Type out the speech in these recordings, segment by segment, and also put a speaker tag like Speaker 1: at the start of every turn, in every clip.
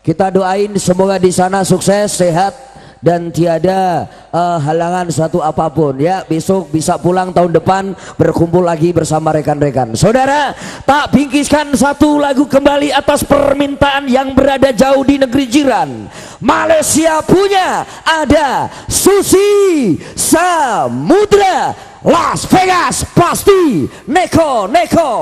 Speaker 1: Kita doain semoga di sana sukses, sehat, dan tiada halangan suatu apapun ya. Besok bisa pulang, tahun depan berkumpul lagi bersama rekan-rekan. Saudara, tak bingkiskan satu lagu kembali atas permintaan yang berada jauh di negeri jiran. Malaysia punya ada Susi Samudra, Las Vegas pasti Neko Neko.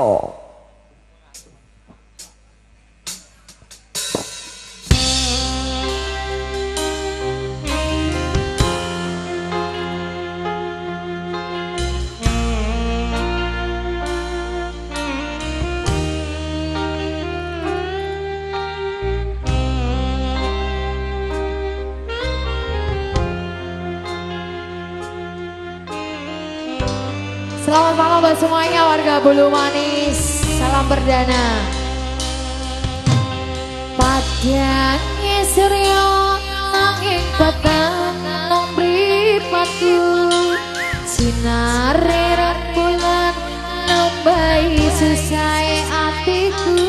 Speaker 2: Selamat malam buat semuanya warga Bulu Manis. Salam perdana. Padang Suryo nanging petang nang mripatku, sinare rembulan nambahi susahe atiku.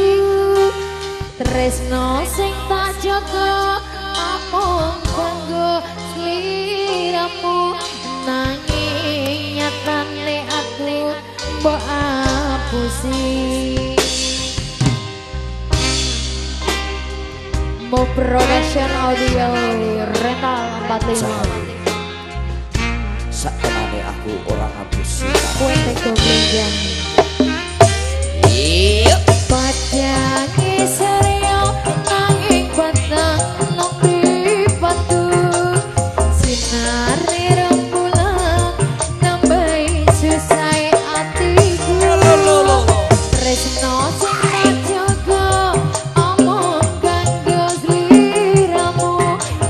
Speaker 2: Tresno sing tak jaga amung kanggo sliramu, nanging nyatane aku mbok apusi. Mo Production Audio Rental 45.
Speaker 1: Sakenane aku orang apusi.
Speaker 2: Kue teko blenjang.
Speaker 1: Yuk.
Speaker 2: Padange Suryo nanging batang nang mripatku, sinare rembulan nambahi susahe atiku. Tresno sing tak jaga omong kanggo sliramu,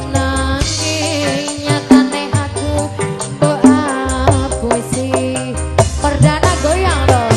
Speaker 2: nanging nyatane aku mbok apusi. Perdana goyang loh.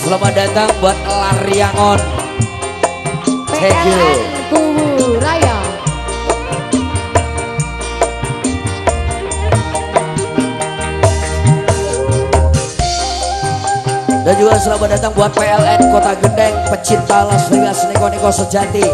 Speaker 1: Selamat datang buat Laryangon. Thank you.
Speaker 2: Kubu Raya.
Speaker 1: Dan juga selamat datang buat PLN Kota Gendeng, pecinta Las Vegas, Neko Neko sejati.